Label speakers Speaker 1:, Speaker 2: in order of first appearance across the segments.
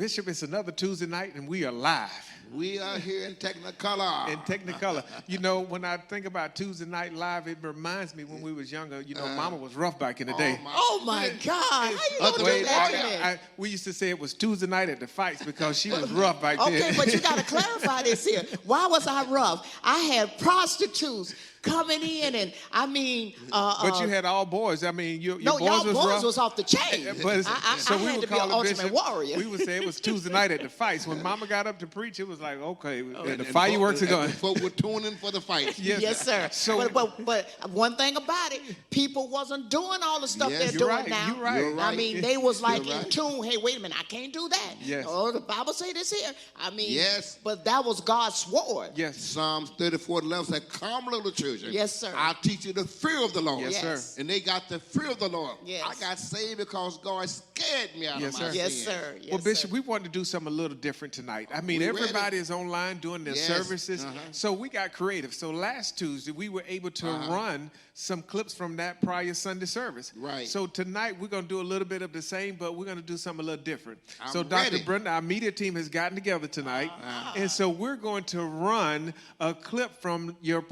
Speaker 1: Bishop, it's another Tuesday night and we are live.
Speaker 2: We are here in Technicolor.
Speaker 1: In Technicolor. You know, when I think about Tuesday Night Live, it reminds me when we was younger, you know, Mama was rough back in the day.
Speaker 3: Oh, my God. How you going to do that?
Speaker 1: We used to say it was Tuesday night at the fights because she was rough back then.
Speaker 3: Okay, but you got to clarify this here. Why was I rough? I had prostitutes coming in, and I mean...
Speaker 1: but you had all boys. I mean, your
Speaker 3: no,
Speaker 1: boys
Speaker 3: y'all
Speaker 1: was
Speaker 3: boys
Speaker 1: rough.
Speaker 3: Was off the chain.
Speaker 1: But,
Speaker 3: I had to be an ultimate warrior.
Speaker 1: We would say it was Tuesday night at the fights. When Mama got up to preach, it was like, okay, the fireworks are going.
Speaker 2: Folk were tuning for the fight.
Speaker 3: Yes, sir. So, but one thing about it, people wasn't doing all the stuff they're doing now.
Speaker 1: You're right.
Speaker 3: I mean, they was like in tune. Hey, wait a minute, I can't do that.
Speaker 1: Yes.
Speaker 3: Oh, the Bible say this here. I mean,
Speaker 2: yes.
Speaker 3: But that was God's sword.
Speaker 1: Yes.
Speaker 2: Psalms 34:11 said, "Come, little children.
Speaker 3: Yes, sir.
Speaker 2: I'll teach you the fear of the Lord."
Speaker 1: Yes, sir.
Speaker 2: And they got the fear of the Lord.
Speaker 3: Yes.
Speaker 2: I got saved because God scared me out of my sin.
Speaker 3: Yes, sir. Yes,
Speaker 1: well, Bishop,
Speaker 3: sir.
Speaker 1: we wanted to do something a little different tonight. I mean, everybody is online doing their services, so we got creative. So last Tuesday, we were able to run some clips from that prior Sunday service.
Speaker 2: Right.
Speaker 1: So tonight, we're going to do a little bit of the same, but we're going to do something a little different.
Speaker 2: I'm
Speaker 1: so Dr.
Speaker 2: ready.
Speaker 1: Brenda, our media team has gotten together tonight, and so we're going to run a clip from your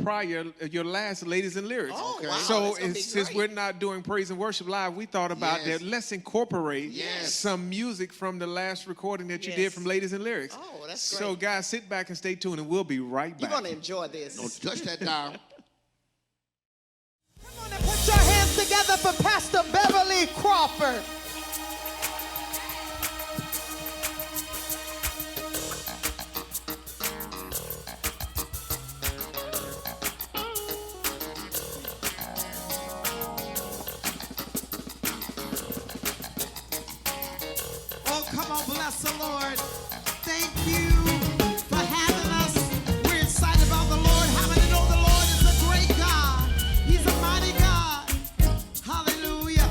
Speaker 1: last Ladies and Lyrics.
Speaker 3: Oh, wow.
Speaker 1: So
Speaker 3: Since
Speaker 1: we're not doing praise and worship live, we thought about that. Let's incorporate some music from the last recording that you did from Ladies and Lyrics.
Speaker 3: Oh, that's great.
Speaker 1: So guys, sit back and stay tuned, and we'll be right back.
Speaker 3: You're going to enjoy this.
Speaker 2: Don't touch that dial.
Speaker 4: Come on and put your hands together for Pastor Beverly Crawford. Oh, come on, bless the Lord. Thank you for having us. We're excited about the Lord. How many know the Lord is a great God? He's a mighty God. Hallelujah.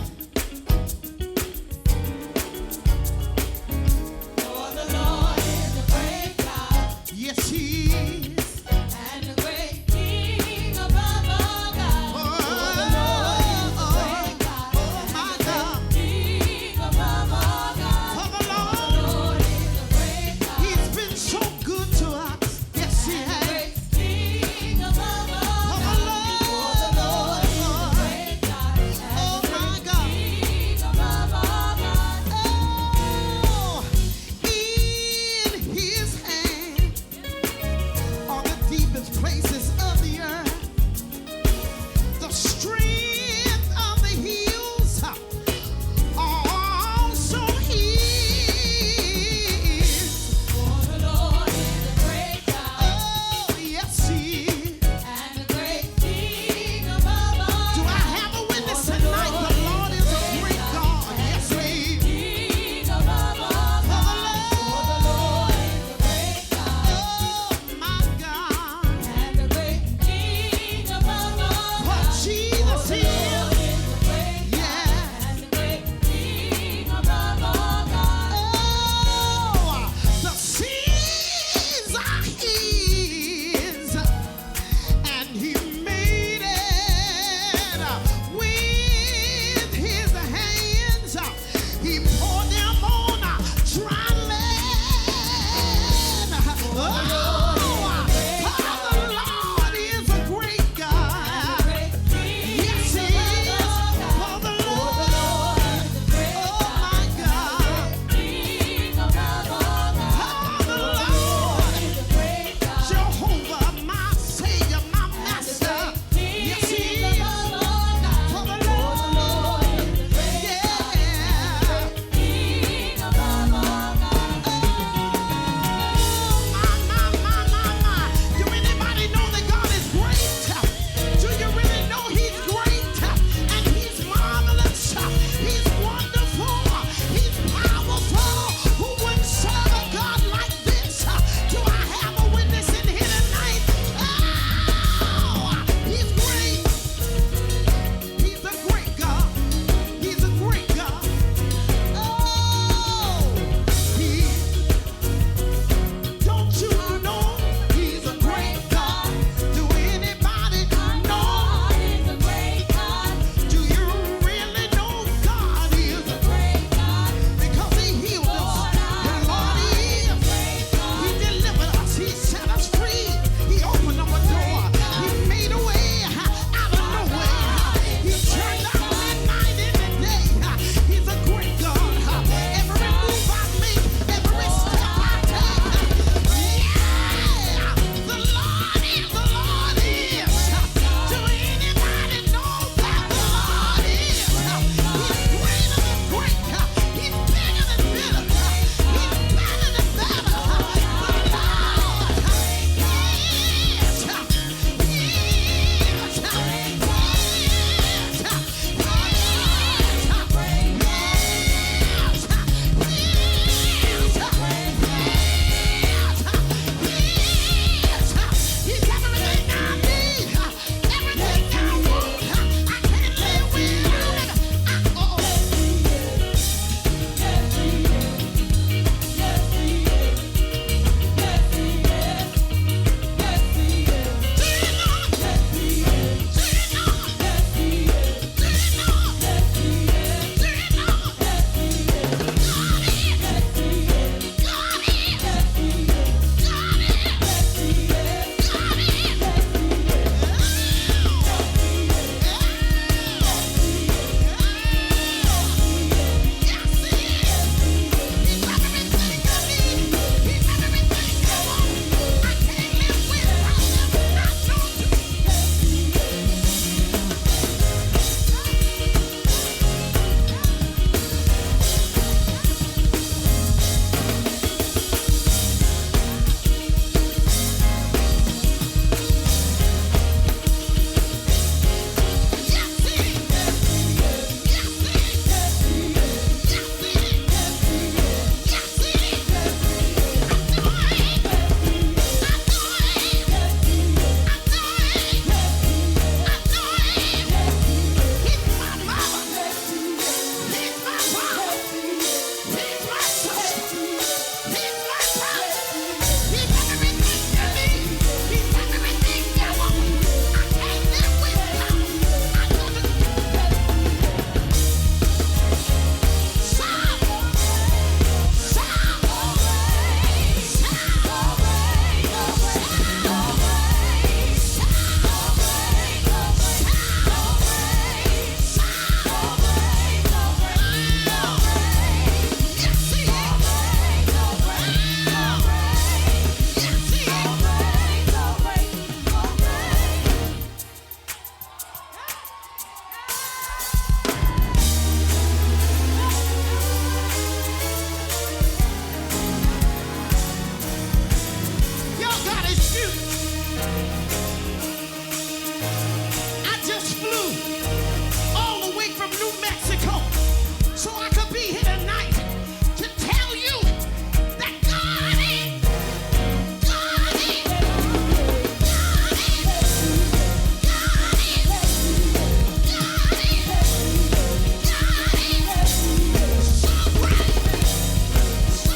Speaker 4: you. I just flew all the way from New Mexico so I could be here tonight to tell you that God is, God is, God is, God is, God is so great, so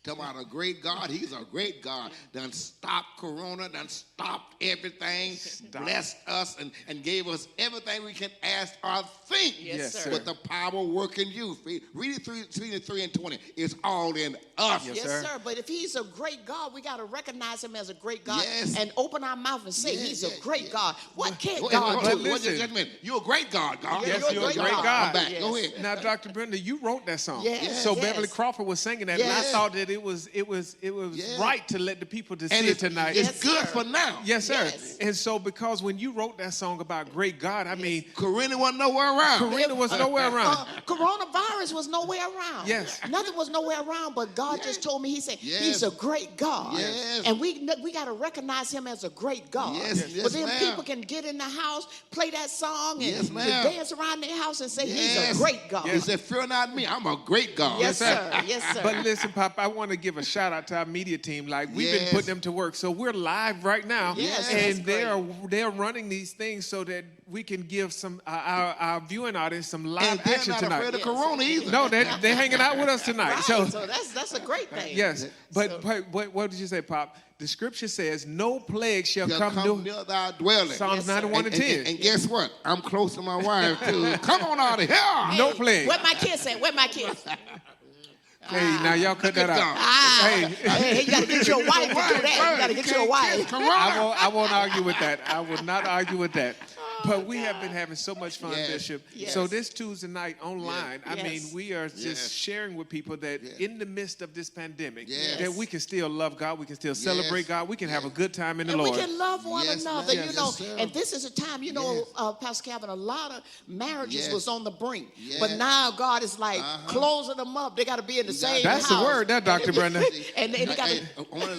Speaker 2: Talking about a great God. He's a great God. Done stopped Corona, done stopped everything, blessed us, and gave us everything we can ask or think.
Speaker 3: Yes, sir.
Speaker 2: With the power working you. Read it 3 and 20. It's all in us.
Speaker 3: Yes, sir. But if he's a great God, we got to recognize him as a great God
Speaker 2: Yes.
Speaker 3: and open our mouth and say he's a great God. What can't
Speaker 2: Wait,
Speaker 3: God do?
Speaker 1: listen.
Speaker 2: Just a minute. You're a great God, God.
Speaker 1: Yes, you're a great God.
Speaker 2: I'm back.
Speaker 3: Yes.
Speaker 2: Go ahead.
Speaker 1: Now, Dr. Brenda, you wrote that song.
Speaker 3: Yes.
Speaker 1: So
Speaker 3: Yes.
Speaker 1: Beverly Crawford was singing that, and I
Speaker 3: Yes.
Speaker 1: thought that it was
Speaker 2: Yes.
Speaker 1: right to let the people to
Speaker 2: And
Speaker 1: see it tonight.
Speaker 2: it's
Speaker 3: Yes,
Speaker 2: good
Speaker 3: sir.
Speaker 2: for now.
Speaker 1: Yes, sir.
Speaker 3: Yes.
Speaker 1: And so because when you wrote that song about great God, I mean,
Speaker 2: Corinna wasn't nowhere around.
Speaker 1: Corinna was nowhere around.
Speaker 3: Coronavirus was nowhere around.
Speaker 1: Yes.
Speaker 3: Nothing was nowhere around, but God just told me, he said,
Speaker 2: Yes.
Speaker 3: he's a great God.
Speaker 2: Yes.
Speaker 3: And we got to recognize him as a great God.
Speaker 2: Yes, yes,
Speaker 3: but then
Speaker 2: ma'am.
Speaker 3: people can get in the house, play that song, and
Speaker 2: Yes, ma'am.
Speaker 3: dance around their house and say, he's
Speaker 2: Yes.
Speaker 3: a great God.
Speaker 2: He said, fear not me. I'm a great God.
Speaker 3: Yes, sir. Yes, sir.
Speaker 1: But listen, Pop, I want to give a shout out to our media team. Like, we've been
Speaker 2: Yes.
Speaker 1: putting them to work. So we're live right now.
Speaker 3: Yes,
Speaker 1: and
Speaker 3: that's
Speaker 1: they're running these things so that we can give some our viewing audience some live
Speaker 2: And they're
Speaker 1: action
Speaker 2: not
Speaker 1: tonight.
Speaker 2: afraid of Corona either.
Speaker 1: No, they're hanging out with us tonight.
Speaker 3: Right,
Speaker 1: So
Speaker 3: so that's a great thing.
Speaker 1: yes, but what did you say, Pop? The scripture says, "No plague shall
Speaker 2: Shall
Speaker 1: come
Speaker 2: near thy dwelling.
Speaker 1: Psalms
Speaker 3: Yes, sir.
Speaker 1: 91 and 10.
Speaker 2: And guess what? I'm close to my wife, too. Come on out of here.
Speaker 1: No plague.
Speaker 3: Where my kids at? Where my kids?
Speaker 1: Hey, now y'all cut that
Speaker 2: Look at
Speaker 1: out.
Speaker 3: Ah, hey, you gotta get your wife to do that. You gotta get your wife.
Speaker 1: I won't argue with that. I will not argue with that. But we have been having so much fun,
Speaker 2: Yes.
Speaker 1: Bishop.
Speaker 3: Yes.
Speaker 1: So this Tuesday night online, I mean,
Speaker 3: Yes.
Speaker 1: we are just
Speaker 2: Yes.
Speaker 1: sharing with people that in the midst of this pandemic,
Speaker 2: Yes.
Speaker 1: that we can still love God, we can still celebrate God, we can have a good time in the
Speaker 3: And
Speaker 1: Lord.
Speaker 3: we can love one
Speaker 2: Yes,
Speaker 3: another,
Speaker 2: ma'am.
Speaker 3: you know.
Speaker 2: Yes, sir.
Speaker 3: And this is a time, you know, Pastor Calvin, a lot of marriages
Speaker 2: Yes.
Speaker 3: was on the brink.
Speaker 2: Yes.
Speaker 3: But now God is like closing them up. They got to be in the same
Speaker 1: That's
Speaker 3: house.
Speaker 1: the word, that Dr. Brenda.
Speaker 3: And they got to...
Speaker 2: One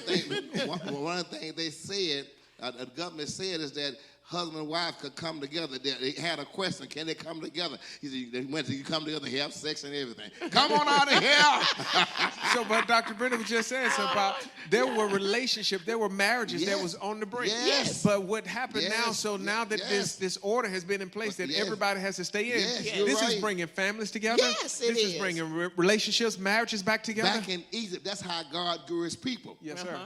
Speaker 2: of the things they said, the government said, is that husband and wife could come together. They had a question, can they come together? He said, they went to you come together, have sex and everything. Come on out of here.
Speaker 1: So, but Dr. Brenda was just saying something about there were relationships, there were marriages that
Speaker 2: Yes.
Speaker 1: was on the brink.
Speaker 2: Yes.
Speaker 1: But what happened now,
Speaker 2: Yes.
Speaker 1: so now that
Speaker 2: Yes.
Speaker 1: this order has been in place that
Speaker 2: Yes.
Speaker 1: everybody has to stay in,
Speaker 2: Yes, you're
Speaker 1: this is
Speaker 2: right.
Speaker 1: bringing families together.
Speaker 3: Yes, it
Speaker 1: This is
Speaker 3: is.
Speaker 1: bringing relationships, marriages back together.
Speaker 2: Back in Egypt, that's how God grew his people.
Speaker 1: Yes, sir.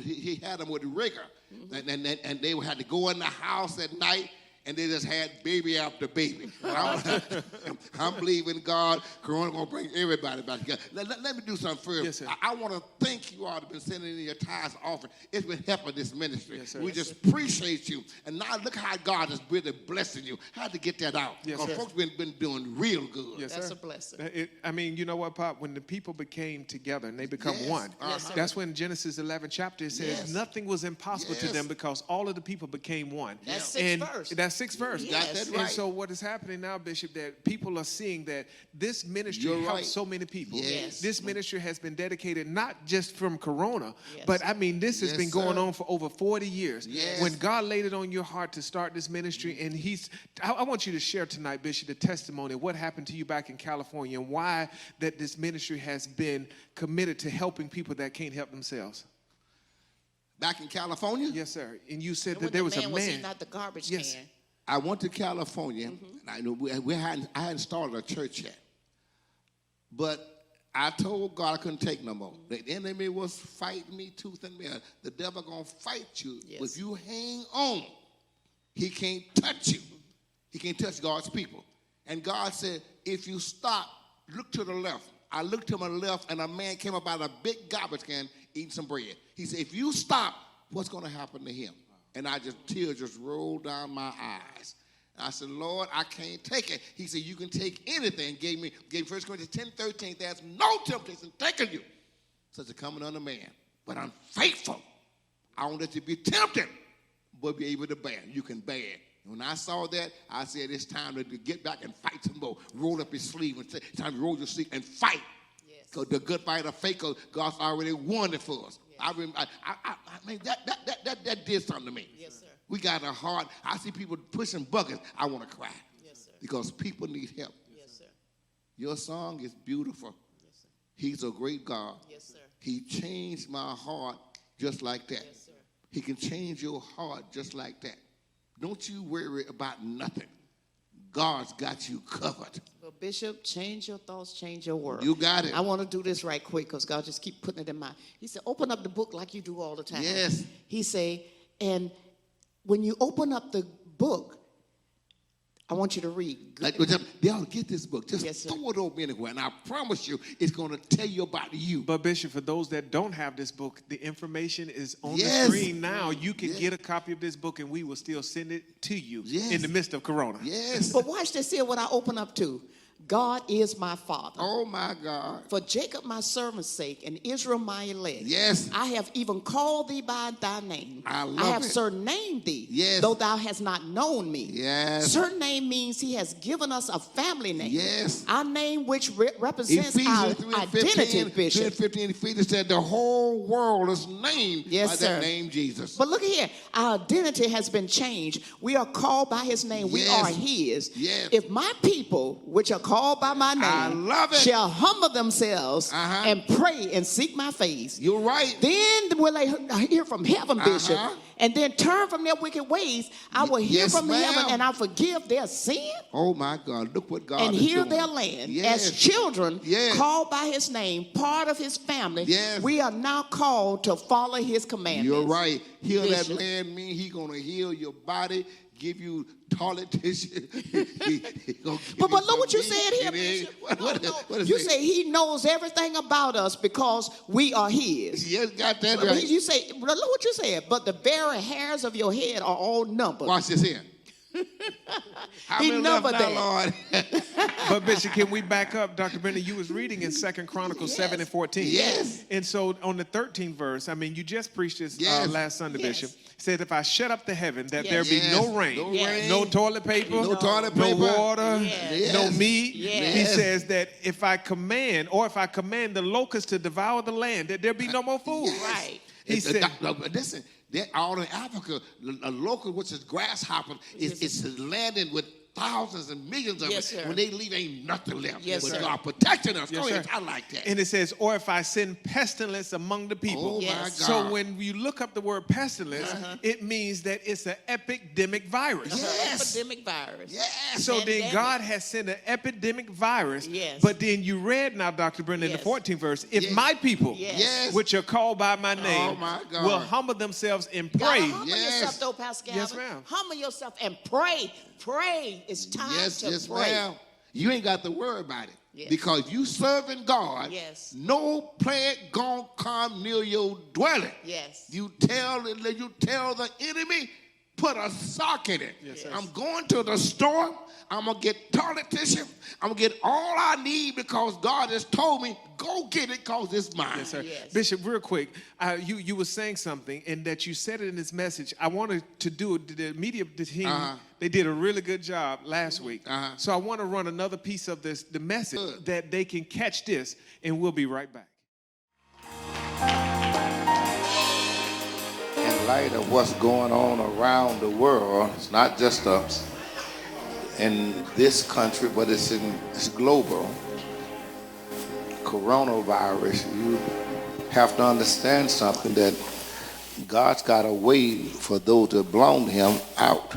Speaker 2: He had them with rigor. And they had to go in the house at night, and they just had baby after baby. I'm believing God, Corona going to bring everybody back together. Let me do something first.
Speaker 1: Yes, sir.
Speaker 2: I want to thank you all that have been sending in your tithes and offering. It's been helping this ministry.
Speaker 1: Yes, sir.
Speaker 2: We
Speaker 1: Yes,
Speaker 2: just appreciate you. And now look how God is really blessing you. How to get that out.
Speaker 1: Yes,
Speaker 2: Because
Speaker 1: sir.
Speaker 2: folks been doing real good.
Speaker 1: Yes,
Speaker 3: That's
Speaker 1: sir.
Speaker 3: a blessing.
Speaker 1: I mean, you know what, Pop? When the people became together and they become
Speaker 2: Yes.
Speaker 1: one,
Speaker 3: Yes, sir.
Speaker 1: that's when Genesis 11 chapter says
Speaker 2: Yes.
Speaker 1: nothing was impossible to
Speaker 2: Yes.
Speaker 1: them because all of the people became one.
Speaker 3: That's sixth
Speaker 1: and
Speaker 3: verse.
Speaker 1: That's sixth verse.
Speaker 3: You got
Speaker 2: that
Speaker 1: And
Speaker 2: right.
Speaker 1: so what is happening now, Bishop, that people are seeing that this ministry
Speaker 2: You're
Speaker 1: helps
Speaker 2: right.
Speaker 1: so many people.
Speaker 2: Yes.
Speaker 1: This ministry has been dedicated not just from Corona,
Speaker 3: Yes.
Speaker 1: but I mean, this has
Speaker 2: Yes,
Speaker 1: been going
Speaker 2: sir.
Speaker 1: on for over 40 years.
Speaker 2: Yes.
Speaker 1: When God laid it on your heart to start this ministry, and I want you to share tonight, Bishop, the testimony of what happened to you back in California and why that this ministry has been committed to helping people that can't help themselves.
Speaker 2: Back in California?
Speaker 1: Yes, sir. And you said
Speaker 3: When
Speaker 1: that there
Speaker 3: the
Speaker 1: was a
Speaker 3: man
Speaker 1: man.
Speaker 3: was not the garbage
Speaker 1: Yes.
Speaker 3: can.
Speaker 2: I went to California. And I know I hadn't started a church yet. But I told God I couldn't take no more. The enemy was fighting me tooth and nail. The devil gonna fight you.
Speaker 3: Yes.
Speaker 2: But if you hang on, he can't touch you. He can't touch God's people. And God said, if you stop, look to the left. I looked to my left, and a man came up out of a big garbage can eating some bread. He said, if you stop, what's going to happen to him? And tears just rolled down my eyes. And I said, Lord, I can't take it. He said, you can take anything. Gave me 1 Corinthians 10:13. There's no temptation taken you such a coming on a man. But I'm faithful. I won't let you be tempted, but be able to bear. You can bear it. When I saw that, I said, it's time to get back and fight some more. Roll up your sleeve and say, it's time to roll your sleeve and fight.
Speaker 3: Yes.
Speaker 2: Because the good fight of faith, God's already won it for us.
Speaker 3: Yes.
Speaker 2: I mean, that did something to me.
Speaker 3: Yes, sir.
Speaker 2: We got a heart. I see people pushing buckets. I want to cry.
Speaker 3: Yes, sir.
Speaker 2: Because people need help.
Speaker 3: Yes, sir.
Speaker 2: Your song is beautiful.
Speaker 3: Yes, sir.
Speaker 2: He's a great God.
Speaker 3: Yes, sir.
Speaker 2: He changed my heart just like that.
Speaker 3: Yes, sir.
Speaker 2: He can change your heart just like that. Don't you worry about nothing. God's got you covered.
Speaker 3: Well, Bishop, change your thoughts, change your world.
Speaker 2: You got it.
Speaker 3: I want to do this right quick because God just keep putting it in mind. He said, open up the book like you do all the time.
Speaker 2: Yes.
Speaker 3: He said, and when you open up the book, I want you to read.
Speaker 2: They ought to get this book. Just
Speaker 3: Yes, sir.
Speaker 2: throw it over anywhere. And I promise you, it's going to tell you about you.
Speaker 1: But Bishop, for those that don't have this book, the information is on
Speaker 2: Yes.
Speaker 1: the screen now. You can
Speaker 2: Yes.
Speaker 1: get a copy of this book, and we will still send it to you
Speaker 2: Yes.
Speaker 1: in the midst of Corona.
Speaker 2: Yes.
Speaker 3: But watch this here, what I open up to. God is my Father.
Speaker 2: Oh, my God.
Speaker 3: For Jacob my servant's sake and Israel my elect.
Speaker 2: Yes.
Speaker 3: I have even called thee by thy name.
Speaker 2: I love
Speaker 3: have
Speaker 2: it.
Speaker 3: surnamed thee.
Speaker 2: Yes.
Speaker 3: Though thou hast not known me.
Speaker 2: Yes.
Speaker 3: Surname means he has given us a family name.
Speaker 2: Yes.
Speaker 3: Our name which represents our
Speaker 2: Ephesians
Speaker 3: identity,
Speaker 2: 3:15,
Speaker 3: Bishop.
Speaker 2: 3:15, Ephesians said the whole world is named
Speaker 3: Yes,
Speaker 2: by
Speaker 3: sir.
Speaker 2: that name Jesus.
Speaker 3: But look here, our identity has been changed. We are called by his name. We
Speaker 2: Yes.
Speaker 3: are his.
Speaker 2: Yes.
Speaker 3: If my people, which are called call by my name
Speaker 2: I love it.
Speaker 3: shall humble themselves
Speaker 2: Uh-huh.
Speaker 3: and pray and seek my face.
Speaker 2: You're right.
Speaker 3: Then will they hear from heaven, Bishop,
Speaker 2: Uh-huh.
Speaker 3: and then turn from their wicked ways. I will hear
Speaker 2: Yes,
Speaker 3: from heaven
Speaker 2: ma'am.
Speaker 3: and I'll forgive their sin
Speaker 2: Oh my God, look what God
Speaker 3: and
Speaker 2: is
Speaker 3: heal
Speaker 2: doing.
Speaker 3: their land.
Speaker 2: Yes.
Speaker 3: As children
Speaker 2: Yes.
Speaker 3: called by his name, part of his family,
Speaker 2: Yes.
Speaker 3: we are now called to follow his commandments.
Speaker 2: You're right. Heal that
Speaker 3: Bishop.
Speaker 2: land mean he gonna heal your body, give you toilet tissue.
Speaker 3: But look what you said here, Bishop.
Speaker 2: What is
Speaker 3: You
Speaker 2: it?
Speaker 3: say he knows everything about us because we are his.
Speaker 2: Yes, got that
Speaker 3: But
Speaker 2: right.
Speaker 3: you say, but look what you said. But the very hairs of your head are all numbered.
Speaker 2: Watch this here. How
Speaker 3: He
Speaker 2: many left
Speaker 3: numbered
Speaker 2: now,
Speaker 3: that.
Speaker 2: Lord?
Speaker 1: But Bishop, can we back up? Dr. Brenda, you was reading in 2 Chronicles 7 and 14.
Speaker 2: Yes.
Speaker 1: And so on the 13th verse, I mean, you just preached this
Speaker 2: Yes.
Speaker 1: last Sunday,
Speaker 3: Yes.
Speaker 1: Bishop. Said, if I shut up the heaven, that
Speaker 3: Yes.
Speaker 1: there be
Speaker 2: Yes.
Speaker 1: no rain,
Speaker 2: No
Speaker 3: Yes.
Speaker 2: rain.
Speaker 1: no toilet paper,
Speaker 2: No toilet
Speaker 1: no
Speaker 2: paper.
Speaker 1: water,
Speaker 3: Yes.
Speaker 1: no
Speaker 2: Yes.
Speaker 1: meat.
Speaker 3: Yes.
Speaker 1: He says that if I command the locusts to devour the land, that there be no more food.
Speaker 3: Right.
Speaker 1: He said,
Speaker 2: But listen, they're all in Africa. A local, which is grasshopper, it's landing with thousands and millions of
Speaker 3: Yes,
Speaker 2: it.
Speaker 3: sir.
Speaker 2: When they leave, ain't nothing left.
Speaker 3: Yes,
Speaker 2: but
Speaker 3: sir.
Speaker 2: God protecting us.
Speaker 1: Yes,
Speaker 2: Go ahead.
Speaker 1: sir.
Speaker 2: I like that.
Speaker 1: And it says, or if I send pestilence among the people.
Speaker 2: Oh,
Speaker 3: Yes.
Speaker 2: my God.
Speaker 1: So when you look up the word pestilence, it means that it's an epidemic virus.
Speaker 2: Yes.
Speaker 3: Epidemic virus.
Speaker 2: Yes.
Speaker 1: So then
Speaker 3: Pandemic.
Speaker 1: God has sent an epidemic virus.
Speaker 3: Yes.
Speaker 1: But then you read now, Dr. Brenda, in the
Speaker 3: Yes.
Speaker 1: 14th verse, if
Speaker 2: Yes.
Speaker 1: my people,
Speaker 3: Yes.
Speaker 2: Yes.
Speaker 1: which are called by my name,
Speaker 2: Oh, my God.
Speaker 1: will humble themselves and
Speaker 3: You gotta
Speaker 1: pray.
Speaker 3: humble
Speaker 2: Yes.
Speaker 3: yourself, though, Pastor
Speaker 1: Yes,
Speaker 3: Galvin.
Speaker 1: ma'am.
Speaker 3: Humble yourself and pray. Pray. It's time
Speaker 2: Yes,
Speaker 3: to
Speaker 2: yes,
Speaker 3: pray.
Speaker 2: ma'am. You ain't got to worry about it.
Speaker 3: Yes.
Speaker 2: Because you serving God,
Speaker 3: Yes.
Speaker 2: no plague gonna come near your dwelling.
Speaker 3: Yes.
Speaker 2: You tell the enemy, put a sock in it.
Speaker 1: Yes, sir.
Speaker 2: I'm going to the store. I'm gonna get toilet tissue. I'm gonna get all I need because God has told me, go get it because it's mine.
Speaker 1: Yes, sir.
Speaker 3: Yes.
Speaker 1: Bishop, real quick, you were saying something, and that you said it in this message. I wanted to do it. The media team, they did a really good job last week. So I want to run another piece of the message
Speaker 2: Good.
Speaker 1: that they can catch this, and we'll be right back.
Speaker 5: In light of what's going on around the world, it's not just in this country, but it's global. Coronavirus, you have to understand something, that God's got a way for those that belong to him out.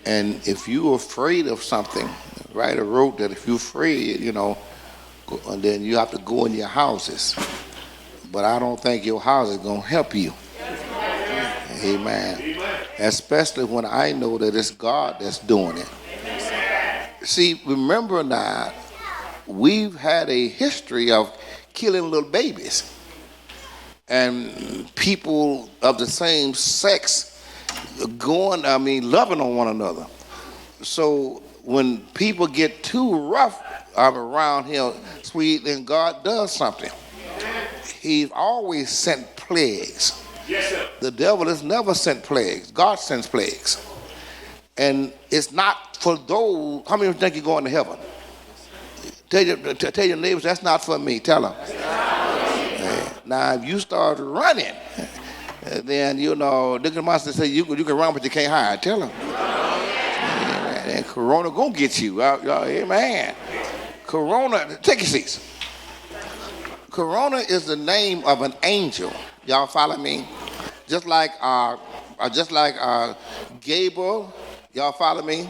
Speaker 5: And if you're afraid of something, writer wrote that if you're afraid, then you have to go in your houses. But I don't think your house is going to help you. Amen. Especially when I know that it's God that's doing it. See, remember now, we've had a history of killing little babies. And people of the same sex loving on one another. So when people get too rough around here, sweet, then God does something. He's always sent plagues.
Speaker 6: Yes, sir.
Speaker 5: The devil has never sent plagues. God sends plagues. And it's not for those. How many of you think you're going to heaven? Tell your neighbors, that's not for me. Tell them. Now, if you start running, then, look at the monster and say, you can run, but you can't hide. Tell them. And Corona going to get you. Amen. Corona, take your seats. Corona is the name of an angel. Y'all follow me? Just like Gabriel, y'all follow me?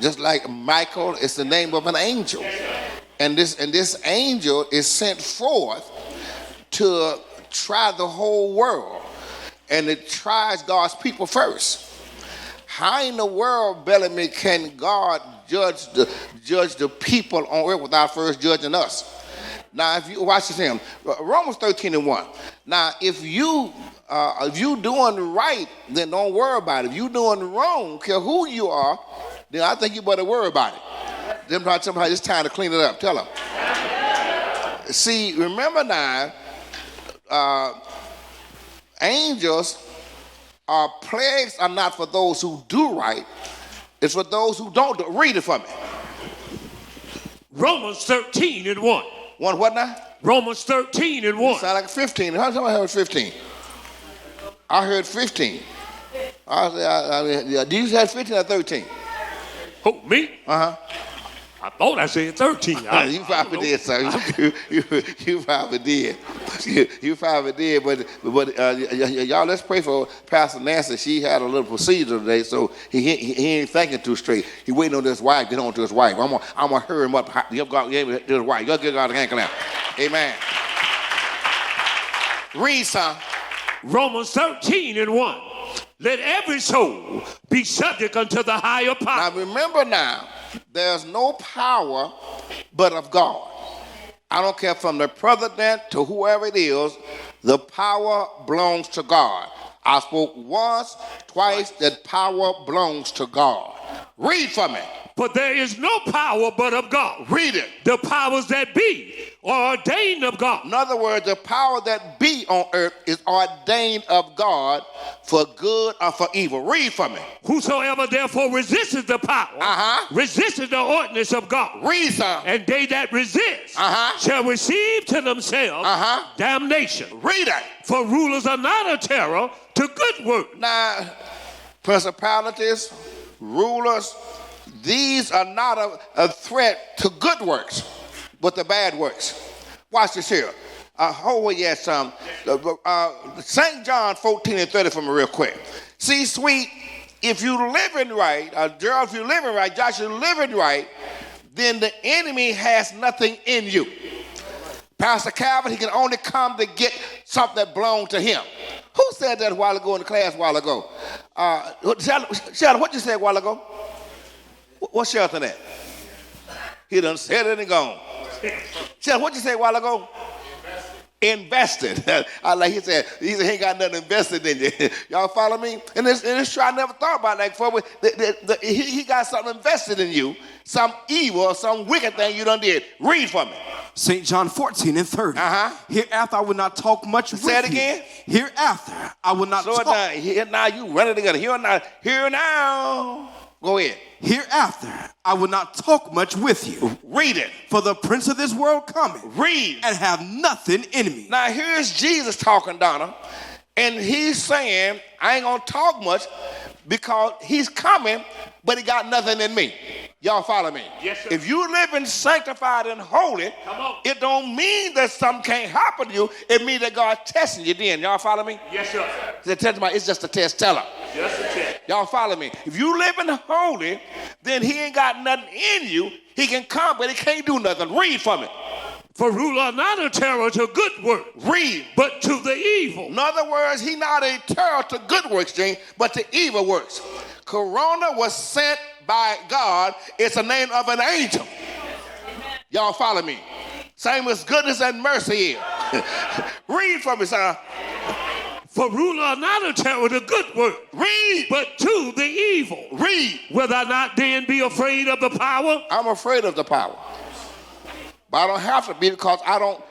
Speaker 5: Just like Michael, it's the name of an angel. And this angel is sent forth to try the whole world. And it tries God's people first. How in the world, Bellamy, can God judge the people on earth without first judging us? Now, if you watch this here, Romans 13:1. Now, if you doing right, then don't worry about it. If you doing wrong, care who you are, then I think you better worry about it. Then somebody, it's time to clean it up. Tell them. See, remember now, angels plagues are not for those who do right. It's for those who don't do. Read it for me.
Speaker 6: Romans 13:1.
Speaker 5: One what now?
Speaker 6: Romans 13:1.
Speaker 5: Sound like 15. How somebody heard 15? I heard 15. Do you have 15 or 13?
Speaker 6: Who, me?
Speaker 5: Uh-huh.
Speaker 6: I thought I said 13.
Speaker 5: You probably did, sir. You probably did. You probably did. But y'all, let's pray for Pastor Nancy. She had a little procedure today, so he ain't thinking too straight. He waiting on his wife. Get on to his wife. I'm gonna hurry him up. Give God to his wife. Y'all give God a hand clap. Amen. Read, son.
Speaker 6: Romans 13:1. Let every soul be subject unto the higher power.
Speaker 5: Now remember now, there's no power but of God. I don't care from the president to whoever it is, the power belongs to God. I spoke once, twice, that power belongs to God. Read for me.
Speaker 6: But there is no power but of God.
Speaker 5: Read it.
Speaker 6: The powers that be are ordained of God.
Speaker 5: In other words, the power that be on earth is ordained of God for good or for evil. Read for me.
Speaker 6: Whosoever therefore resisteth the power, resisteth the ordinance of God.
Speaker 5: Read, son.
Speaker 6: And they that resist shall receive to themselves damnation.
Speaker 5: Read it.
Speaker 6: For rulers are not a terror to good works.
Speaker 5: Now, principalities, rulers, these are not a threat to good works, but the bad works. Watch this here. St. John 14:30 for me real quick. See, sweet, if you living right, Gerald, if you're living right, Josh, you're living right, then the enemy has nothing in you. Pastor Calvin, he can only come to get something that belongs to him. Who said that a while ago in the class a while ago? Sheldon, what you said a while ago? What's Sheldon at? He done said it and gone. Sheldon, what you say a while ago? Invested. Like he said he ain't got nothing invested in you. Y'all follow me? And it's true, I never thought about that before. He got something invested in you, some evil, some wicked thing you done did. Read for me.
Speaker 7: St. John 14:30. Hereafter I will not talk much with you.
Speaker 5: Say it again.
Speaker 7: Hereafter I will not talk.
Speaker 5: Here now, you run it together. Here now. Go ahead.
Speaker 7: Hereafter I will not talk much with you.
Speaker 5: Read it.
Speaker 7: For the prince of this world cometh.
Speaker 5: Read.
Speaker 7: And have nothing in me.
Speaker 5: Now here's Jesus talking, Donna. And he's saying, I ain't gonna talk much because he's coming, but he got nothing in me. Y'all follow me?
Speaker 6: Yes, sir.
Speaker 5: If you living sanctified and holy, it don't mean that something can't happen to you. It means that God's testing you then. Y'all follow me?
Speaker 6: Yes, sir.
Speaker 5: It's just a test. Tell her.
Speaker 6: Just a test.
Speaker 5: Y'all follow me? If you living holy, then he ain't got nothing in you. He can come, but he can't do nothing. Read for me.
Speaker 6: For ruler are not a terror to good work.
Speaker 5: Read.
Speaker 6: But to the evil.
Speaker 5: In other words, he not a terror to good works, Jane, but to evil works. Corona was sent by God. It's a name of an angel. Y'all follow me? Same as goodness and mercy is. Read for me, son.
Speaker 6: For ruler are not a terror to good work.
Speaker 5: Read.
Speaker 6: But to the evil.
Speaker 5: Read.
Speaker 6: Will thou not then be afraid of the power?
Speaker 5: I'm afraid of the power. But I don't have to be because I don't